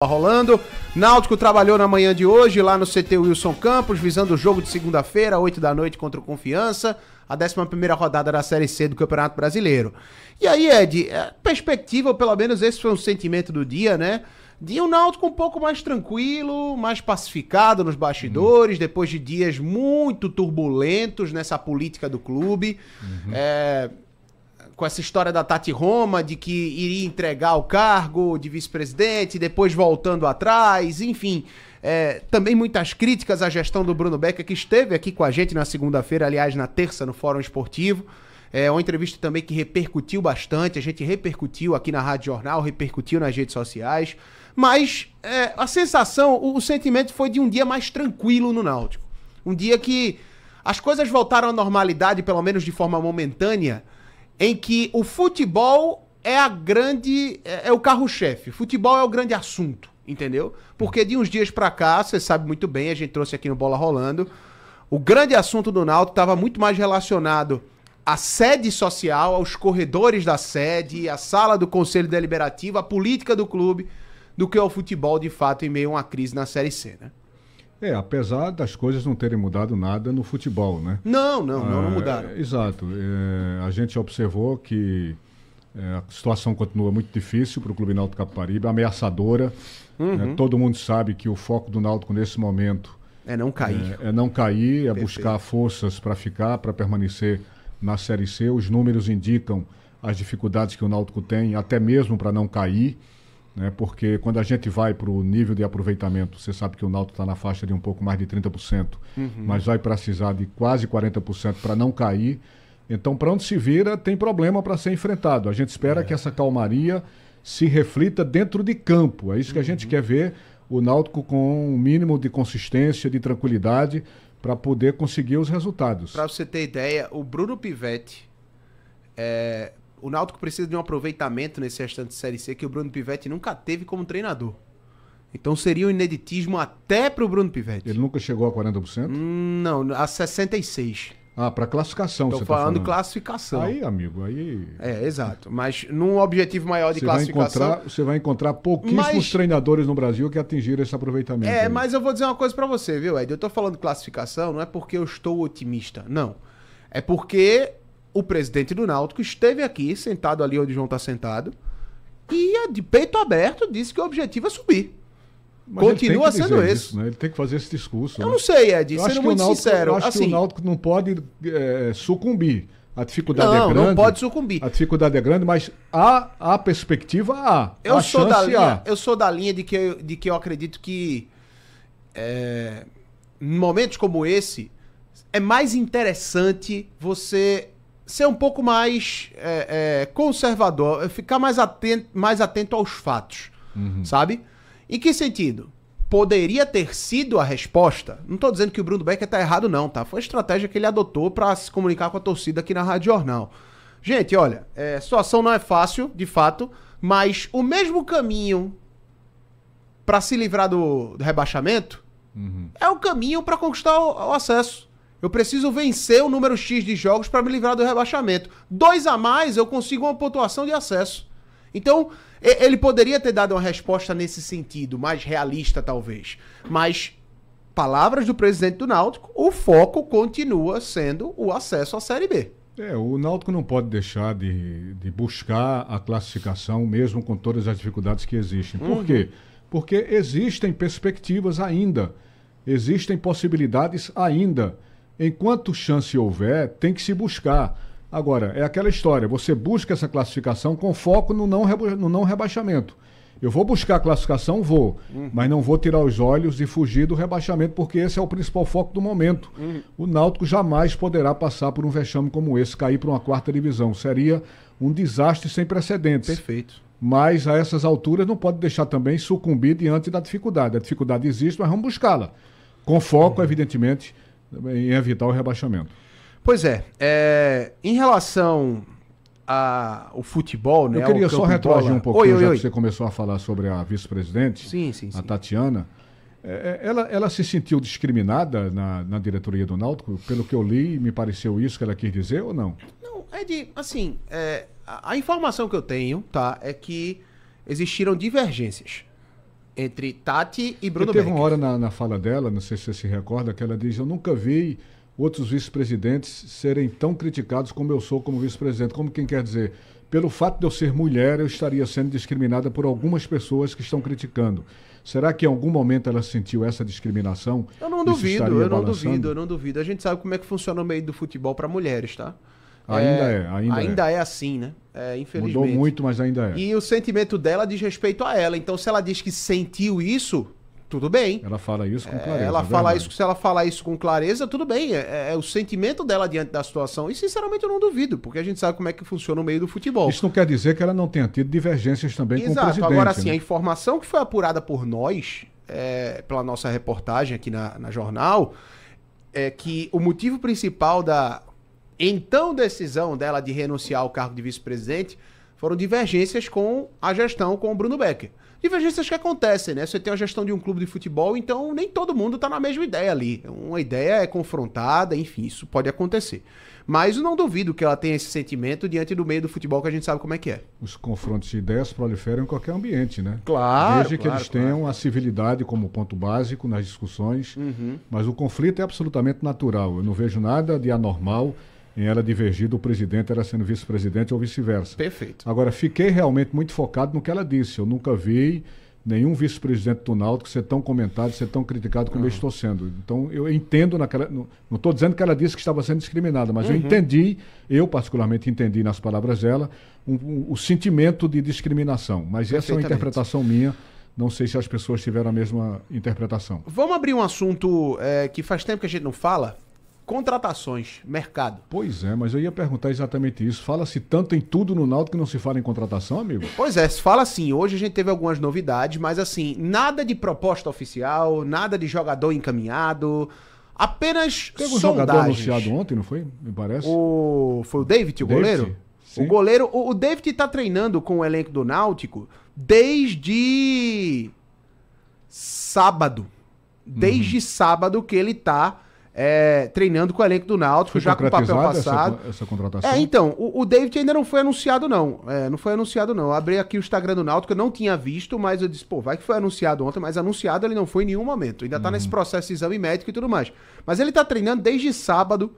Rolando. Náutico trabalhou na manhã de hoje lá no CT Wilson Campos, visando o jogo de segunda-feira, 8 da noite contra o Confiança, a 11ª rodada da Série C do Campeonato Brasileiro. E aí, Ed, perspectiva, ou pelo menos esse foi um sentimento do dia, né? De um Náutico um pouco mais tranquilo, mais pacificado nos bastidores, depois de dias muito turbulentos nessa política do clube. Com essa história da Tati Roma, de que iria entregar o cargo de vice-presidente, depois voltando atrás, enfim. Também muitas críticas à gestão do Bruno Becker, que esteve aqui com a gente na segunda-feira, aliás, na terça, no Fórum Esportivo. Uma entrevista também que repercutiu bastante, a gente repercutiu aqui na Rádio Jornal, repercutiu nas redes sociais. Mas a sensação, o sentimento foi de um dia mais tranquilo no Náutico. Um dia que as coisas voltaram à normalidade, pelo menos de forma momentânea, em que o futebol é o carro-chefe. Futebol é o grande assunto, entendeu? Porque de uns dias pra cá, você sabe muito bem, a gente trouxe aqui no Bola Rolando, o grande assunto do Náutico estava muito mais relacionado à sede social, aos corredores da sede, à sala do Conselho Deliberativo, à política do clube, do que ao futebol, de fato, em meio a uma crise na Série C, né? Apesar das coisas não terem mudado nada no futebol, né? Não mudaram. Exato. A gente observou que a situação continua muito difícil para o Clube Náutico Capibaribe, ameaçadora. Né? Todo mundo sabe que o foco do Náutico nesse momento é não cair. É não cair, Perfeito. Buscar forças para ficar, para permanecer na Série C. Os números indicam as dificuldades que o Náutico tem, até mesmo para não cair. Porque quando a gente vai para o nível de aproveitamento, você sabe que o Náutico está na faixa de um pouco mais de 30%, mas vai precisar de quase 40% para não cair. Então, para onde se vira, tem problema para ser enfrentado. A gente espera que essa calmaria se reflita dentro de campo. É isso que a gente quer ver, o Náutico com um mínimo de consistência, de tranquilidade, para poder conseguir os resultados. Para você ter ideia, o Bruno Pivetti... O Náutico precisa de um aproveitamento nesse restante de Série C que o Bruno Pivetti nunca teve como treinador. Então seria um ineditismo até pro Bruno Pivetti. Ele nunca chegou a 40%? Não, a 66%. Para classificação, você tá falando. Classificação. Aí, amigo, aí... Exato. Mas num objetivo maior de classificação... Você vai encontrar pouquíssimos treinadores no Brasil que atingiram esse aproveitamento. Mas eu vou dizer uma coisa pra você, viu, Ed? Eu tô falando classificação, não é porque eu estou otimista, não. É porque... o presidente do Náutico esteve aqui, sentado ali onde o João está sentado, e de peito aberto disse que o objetivo é subir. Mas continua sendo esse. Isso, né? Ele tem que fazer esse discurso. Eu não sei, Ed, sendo muito sincero. Eu acho que o Náutico não pode sucumbir. A dificuldade é grande. Não pode sucumbir. A dificuldade é grande, mas a perspectiva Eu sou da linha de que eu acredito que em momentos como esse é mais interessante você ser um pouco mais conservador, ficar mais atento aos fatos, sabe? Em que sentido? Poderia ter sido a resposta, não tô dizendo que o Bruno Becker tá errado não, tá? Foi a estratégia que ele adotou para se comunicar com a torcida aqui na Rádio Jornal. Gente, olha, a situação não é fácil, de fato, mas o mesmo caminho para se livrar do rebaixamento é o caminho para conquistar o acesso. Eu preciso vencer o número X de jogos para me livrar do rebaixamento. 2 a mais, eu consigo uma pontuação de acesso. Então, ele poderia ter dado uma resposta nesse sentido, mais realista talvez. Mas, palavras do presidente do Náutico, o foco continua sendo o acesso à Série B. O Náutico não pode deixar de buscar a classificação, mesmo com todas as dificuldades que existem. Por quê? Porque existem perspectivas ainda, existem possibilidades ainda. Enquanto chance houver, tem que se buscar. Agora, é aquela história, você busca essa classificação com foco no não rebaixamento. Eu vou buscar a classificação, mas não vou tirar os olhos e fugir do rebaixamento, porque esse é o principal foco do momento. O Náutico jamais poderá passar por um vexame como esse, cair para uma 4ª divisão. Seria um desastre sem precedentes. Perfeito. Mas a essas alturas não pode deixar também sucumbir diante da dificuldade. A dificuldade existe, mas vamos buscá-la. Com foco, evidentemente, em evitar o rebaixamento. Pois em relação ao futebol, né? Eu queria só retroagir um pouquinho, já que você começou a falar sobre a vice-presidente, a Tatiana. Ela se sentiu discriminada na diretoria do Náutico? Pelo que eu li, me pareceu isso que ela quis dizer ou não? Não, assim, a informação que eu tenho, tá, é que existiram divergências Entre Tati e Bruno Teve Becker. uma hora na fala dela, não sei se você se recorda, que ela diz: eu nunca vi outros vice-presidentes serem tão criticados como eu sou como vice-presidente. Como quem quer dizer, pelo fato de eu ser mulher, eu estaria sendo discriminada por algumas pessoas que estão criticando. Será que em algum momento ela sentiu essa discriminação? Eu não duvido, eu não duvido. A gente sabe como é que funciona o meio do futebol para mulheres, tá? Ainda é assim, né? Infelizmente. Mudou muito, mas ainda é. E o sentimento dela diz respeito a ela. Então, se ela diz que sentiu isso, tudo bem. Ela fala isso com clareza. Se ela falar isso com clareza, tudo bem. É o sentimento dela diante da situação. E, sinceramente, eu não duvido, porque a gente sabe como é que funciona o meio do futebol. Isso não quer dizer que ela não tenha tido divergências também com o presidente. Agora, sim, né? A informação que foi apurada por nós, pela nossa reportagem aqui na Jornal, é que o motivo principal da então decisão dela de renunciar ao cargo de vice-presidente foram divergências com a gestão, com o Bruno Becker. Divergências que acontecem, né? Você tem a gestão de um clube de futebol, então nem todo mundo tá na mesma ideia ali. Uma ideia é confrontada, enfim, isso pode acontecer. Mas eu não duvido que ela tenha esse sentimento diante do meio do futebol, que a gente sabe como é que é. Os confrontos de ideias proliferam em qualquer ambiente, né? Claro. Desde que eles tenham a civilidade como ponto básico nas discussões, mas o conflito é absolutamente natural. Eu não vejo nada de anormal em ela divergir do presidente, ela sendo vice-presidente ou vice-versa. Perfeito. Agora, fiquei realmente muito focado no que ela disse. Eu nunca vi nenhum vice-presidente do Náutico ser tão comentado, ser tão criticado como eu estou sendo. Então, eu entendo naquela... Não estou dizendo que ela disse que estava sendo discriminada, mas eu particularmente entendi nas palavras dela, o sentimento de discriminação. Mas essa é uma interpretação minha. Não sei se as pessoas tiveram a mesma interpretação. Vamos abrir um assunto que faz tempo que a gente não fala. Contratações, mercado. Pois é, mas eu ia perguntar exatamente isso. Fala-se tanto em tudo no Náutico que não se fala em contratação, amigo? Pois é, se fala assim. Hoje a gente teve algumas novidades, mas assim, nada de proposta oficial, nada de jogador encaminhado, apenas teve um sondagens. Jogador anunciado ontem, não foi? Me parece. Foi o David, o goleiro? Sim. O goleiro, o David tá treinando com o elenco do Náutico desde sábado. Desde sábado que ele tá treinando com o elenco do Náutico, foi já com o papel passado. Essa contratação? Então, o David ainda não foi anunciado, não. Não foi anunciado, não. Eu abri aqui o Instagram do Náutico, eu não tinha visto, mas eu disse, vai que foi anunciado ontem, mas anunciado ele não foi em nenhum momento. Ainda tá nesse processo de exame médico e tudo mais. Mas ele tá treinando desde sábado,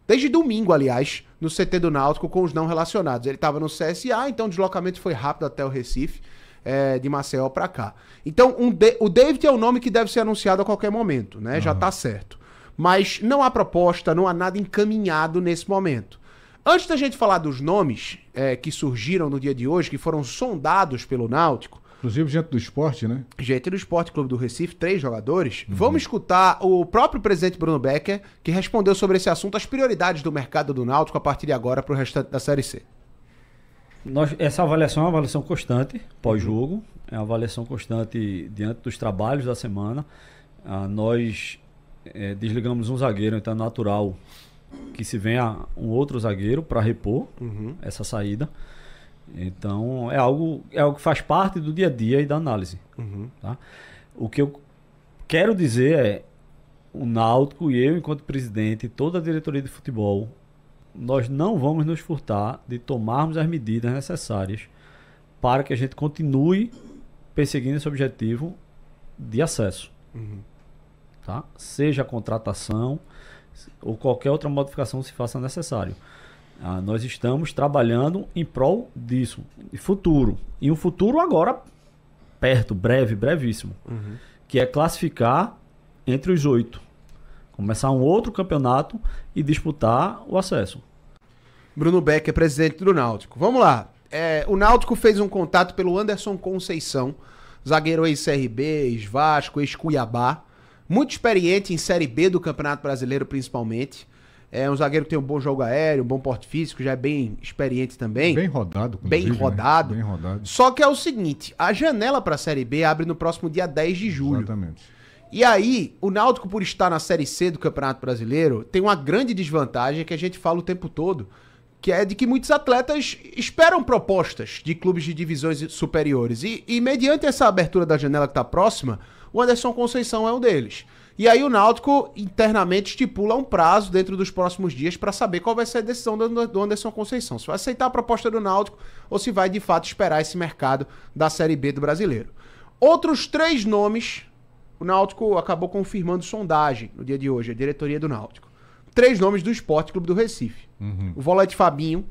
desde domingo, aliás, no CT do Náutico com os não relacionados. Ele tava no CSA, então o deslocamento foi rápido até o Recife, de Maceió pra cá. Então, o David é o nome que deve ser anunciado a qualquer momento, né? Já tá certo. Mas não há proposta, não há nada encaminhado nesse momento. Antes da gente falar dos nomes que surgiram no dia de hoje, que foram sondados pelo Náutico... Inclusive gente do esporte, né? Gente do Esporte Clube do Recife, 3 jogadores. Vamos escutar o próprio presidente Bruno Becker, que respondeu sobre esse assunto, as prioridades do mercado do Náutico a partir de agora para o restante da Série C. Essa avaliação é uma avaliação constante, pós-jogo. É uma avaliação constante diante dos trabalhos da semana. Nós... desligamos um zagueiro, então é natural que se venha um outro zagueiro para repor essa saída. Então é algo que faz parte do dia a dia e da análise. Tá? O que eu quero dizer é, o Náutico e eu, enquanto presidente, e toda a diretoria de futebol, nós não vamos nos furtar de tomarmos as medidas necessárias para que a gente continue perseguindo esse objetivo de acesso. Tá? Seja a contratação ou qualquer outra modificação se faça necessário. Nós estamos trabalhando em prol disso, de futuro. E um futuro agora perto, brevíssimo. Que é classificar entre os 8. Começar um outro campeonato e disputar o acesso. Bruno Becker, presidente do Náutico. Vamos lá. O Náutico fez um contato pelo Anderson Conceição, zagueiro ex-CRB, ex-Vasco, ex-Cuiabá. Muito experiente em Série B do Campeonato Brasileiro, principalmente. É um zagueiro que tem um bom jogo aéreo, um bom porte físico, já é bem experiente também. Bem rodado. Bem rodado. Né? Bem rodado. Só que é o seguinte, a janela para a Série B abre no próximo dia 10 de julho. Exatamente. E aí, o Náutico, por estar na Série C do Campeonato Brasileiro, tem uma grande desvantagem que a gente fala o tempo todo, que é de que muitos atletas esperam propostas de clubes de divisões superiores. E mediante essa abertura da janela que está próxima, o Anderson Conceição é um deles. E aí o Náutico internamente estipula um prazo dentro dos próximos dias para saber qual vai ser a decisão do Anderson Conceição. Se vai aceitar a proposta do Náutico ou se vai de fato esperar esse mercado da Série B do Brasileiro. Outros 3 nomes, o Náutico acabou confirmando sondagem no dia de hoje, a diretoria do Náutico. 3 nomes do Sport Clube do Recife. O volante Fabinho,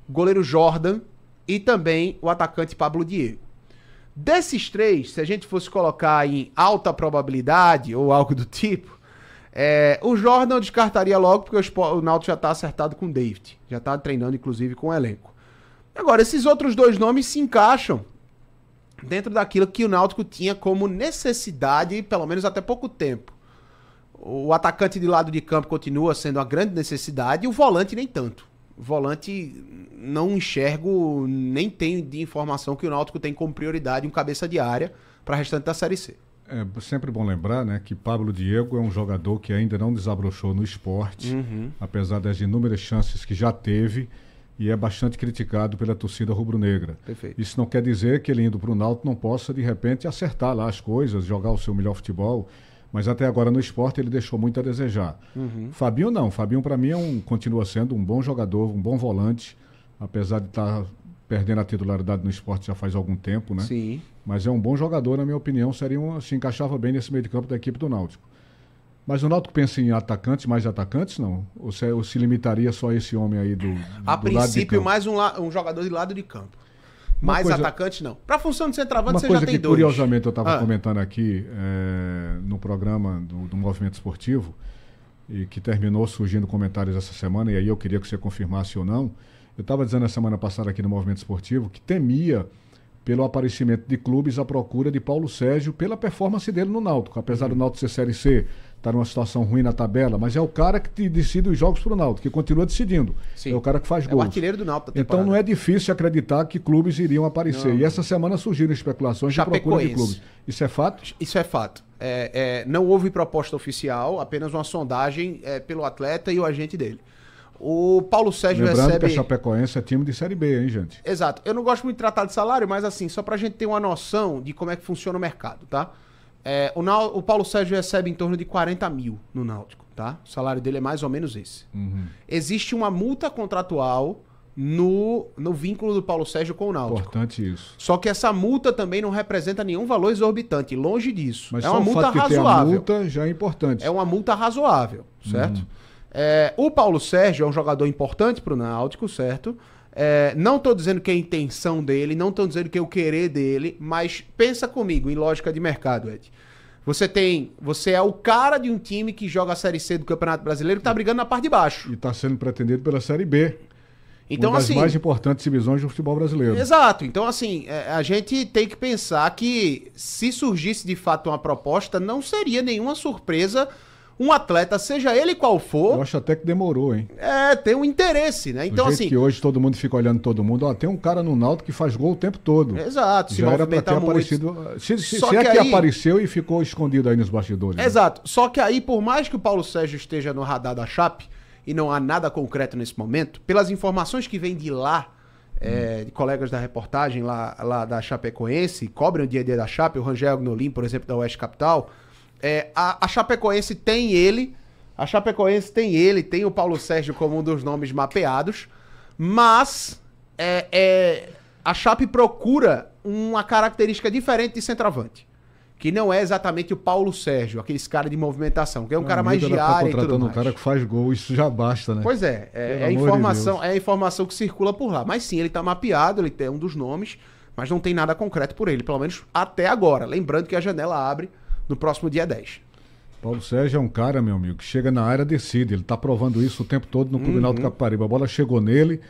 o goleiro Jordan e também o atacante Pablo Diego. Desses 3, se a gente fosse colocar em alta probabilidade ou algo do tipo, o Jordan eu descartaria logo porque o Náutico já está acertado com o David. Já está treinando, inclusive, com o elenco. Agora, esses outros 2 nomes se encaixam dentro daquilo que o Náutico tinha como necessidade, pelo menos até pouco tempo. O atacante de lado de campo continua sendo uma grande necessidade e o volante nem tanto. O volante não enxergo, nem tenho de informação que o Náutico tem como prioridade um cabeça de área para a restante da Série C. É sempre bom lembrar, né, que Pablo Diego é um jogador que ainda não desabrochou no esporte, apesar das inúmeras chances que já teve, e é bastante criticado pela torcida rubro-negra. Perfeito. Isso não quer dizer que ele indo para o Náutico não possa, de repente, acertar lá as coisas, jogar o seu melhor futebol, mas até agora no esporte ele deixou muito a desejar. Fabinho não, Fabinho para mim continua sendo um bom jogador, um bom volante, apesar de estar perdendo a titularidade no esporte já faz algum tempo, né? Sim. Mas é um bom jogador, na minha opinião, se encaixava bem nesse meio de campo da equipe do Náutico. Mas o Náutico pensa em atacantes, mais atacantes, não? Ou se limitaria só a esse homem aí do A lado de campo? princípio, mais um jogador de lado de campo. Mais atacante, não. Para a função de centroavante, você já coisa tem que, 2. curiosamente, eu estava comentando aqui no programa do Movimento Esportivo, e que terminou surgindo comentários essa semana, e aí eu queria que você confirmasse ou não. Eu estava dizendo na semana passada aqui no Movimento Esportivo que temia pelo aparecimento de clubes à procura de Paulo Sérgio pela performance dele no Náutico. Apesar do Náutico ser Série C, estar numa situação ruim na tabela, mas é o cara que decide os jogos para o Náutico, que continua decidindo. Sim. É o cara que faz gols. É o artilheiro do Náutico da temporada. Então não é difícil acreditar que clubes iriam aparecer. Não. E essa semana surgiram especulações de procura de clubes. Isso é fato? Isso é fato. Não houve proposta oficial, apenas uma sondagem pelo atleta e o agente dele. O Paulo Sérgio Lembrando que a Chapecoense é time de Série B, hein, gente? Exato. Eu não gosto muito de tratar de salário, mas assim, só pra gente ter uma noção de como é que funciona o mercado, tá? O Paulo Sérgio recebe em torno de 40 mil no Náutico, tá? O salário dele é mais ou menos esse. Existe uma multa contratual no vínculo do Paulo Sérgio com o Náutico. Importante isso. Só que essa multa também não representa nenhum valor exorbitante, longe disso. Mas é uma multa razoável. Ter a multa já é importante. É uma multa razoável, certo? O Paulo Sérgio é um jogador importante pro Náutico, certo? Não tô dizendo que é a intenção dele, não tô dizendo que é o querer dele, mas pensa comigo em lógica de mercado, Ed. Você é o cara de um time que joga a Série C do Campeonato Brasileiro que tá brigando na parte de baixo. E tá sendo pretendido pela Série B. Então, uma das assim, mais importantes divisões do futebol brasileiro. Exato. Então, assim, a gente tem que pensar que se surgisse de fato uma proposta, não seria nenhuma surpresa um atleta, seja ele qual for... Eu acho até que demorou, hein? Tem um interesse, né? Então, assim... que hoje todo mundo fica olhando todo mundo. Tem um cara no Náutico que faz gol o tempo todo. Exato. Já era pra ter aparecido... Se que apareceu e ficou escondido aí nos bastidores. Exato. Né? Só que aí, por mais que o Paulo Sérgio esteja no radar da Chape, e não há nada concreto nesse momento, pelas informações que vêm de lá, de colegas da reportagem lá da Chapecoense, cobrem o dia a dia da Chape, o Rangel Agnolim, por exemplo, da Oeste Capital, a Chapecoense tem ele, tem o Paulo Sérgio como um dos nomes mapeados, mas a Chape procura uma característica diferente de centroavante, que não é exatamente o Paulo Sérgio, aqueles caras de movimentação, que é um cara mais de área e tudo mais. Contratando um cara que faz gol, isso já basta, né? Pois é a informação que circula por lá. Mas sim, ele tá mapeado, ele tem um dos nomes, mas não tem nada concreto por ele, pelo menos até agora. Lembrando que a janela abre no próximo dia 10. Paulo Sérgio é um cara, meu amigo, que chega na área, decide. Ele tá provando isso o tempo todo no Clube Náutico Capibaribe. A bola chegou nele,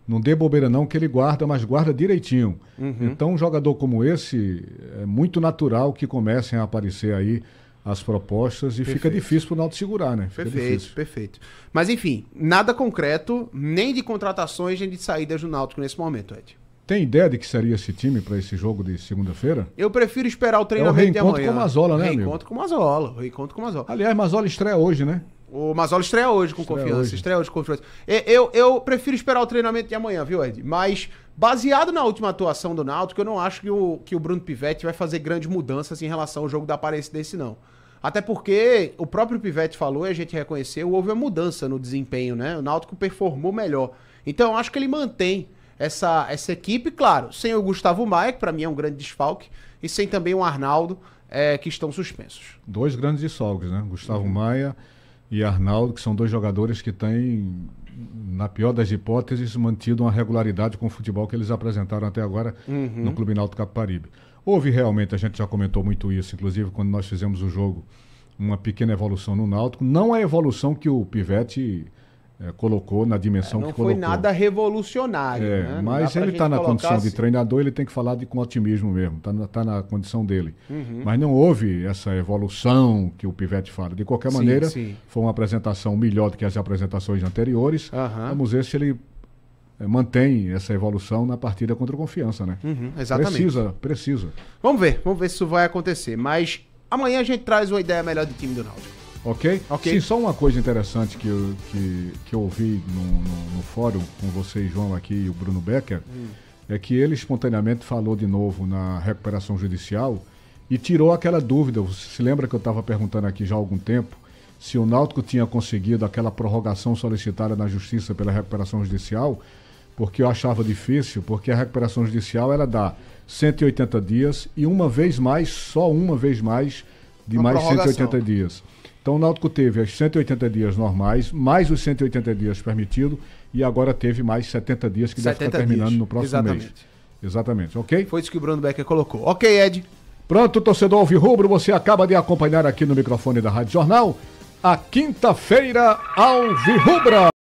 não dê bobeira não, que ele guarda, mas guarda direitinho. Então, um jogador como esse, é muito natural que comecem a aparecer aí as propostas e fica difícil pro Náutico segurar, né? Perfeito. Mas, enfim, nada concreto, nem de contratações, nem de saídas do Náutico nesse momento, Ed. Tem ideia de que seria esse time para esse jogo de segunda-feira? Eu prefiro esperar o treinamento de amanhã. Reencontro com o Mazola, né, amigo? Reencontro com o Mazola. Aliás, Mazola estreia hoje, né? O Mazola estreia hoje com confiança. Eu prefiro esperar o treinamento de amanhã, viu, Ed? Mas, baseado na última atuação do Náutico, eu não acho que o Bruno Pivetti vai fazer grandes mudanças em relação ao jogo da Aparecidense, não. Até porque o próprio Pivetti falou, e a gente reconheceu, houve uma mudança no desempenho, né? O Náutico performou melhor. Então, eu acho que ele mantém essa equipe, claro, sem o Gustavo Maia, que pra mim é um grande desfalque, e sem também o Arnaldo, que estão suspensos. 2 grandes desfalques, né? Gustavo Maia e Arnaldo, que são 2 jogadores que têm, na pior das hipóteses, mantido uma regularidade com o futebol que eles apresentaram até agora no Clube Náutico Capibaribe. Houve realmente, a gente já comentou muito isso, inclusive quando nós fizemos o jogo, uma pequena evolução no Náutico. Não a evolução que o Pivete colocou na dimensão que colocou. Não foi nada revolucionário, né? Mas ele está na condição de treinador, ele tem que falar com otimismo mesmo, está na condição dele. Mas não houve essa evolução que o Pivete fala. De qualquer maneira, foi uma apresentação melhor do que as apresentações anteriores. Vamos ver se ele mantém essa evolução na partida contra o Confiança, né? Exatamente. Precisa. Vamos ver se isso vai acontecer. Mas amanhã a gente traz uma ideia melhor do time do Náutico. Ok? Sim, só uma coisa interessante que eu ouvi no fórum com você, João, aqui e o Bruno Becker, é que ele espontaneamente falou de novo na recuperação judicial e tirou aquela dúvida. Você se lembra que eu estava perguntando aqui já há algum tempo se o Náutico tinha conseguido aquela prorrogação solicitada na Justiça pela recuperação judicial, porque eu achava difícil, porque a recuperação judicial ela dá 180 dias e só uma vez mais de mais 180 dias. Então o Náutico teve os 180 dias normais, mais os 180 dias permitidos, e agora teve mais 70 dias que deve estar terminando no próximo mês. Exatamente, ok? Foi isso que o Bruno Becker colocou. Ok, Ed. Pronto, torcedor alvirrubro, você acaba de acompanhar aqui no microfone da Rádio Jornal a quinta-feira alvirrubra.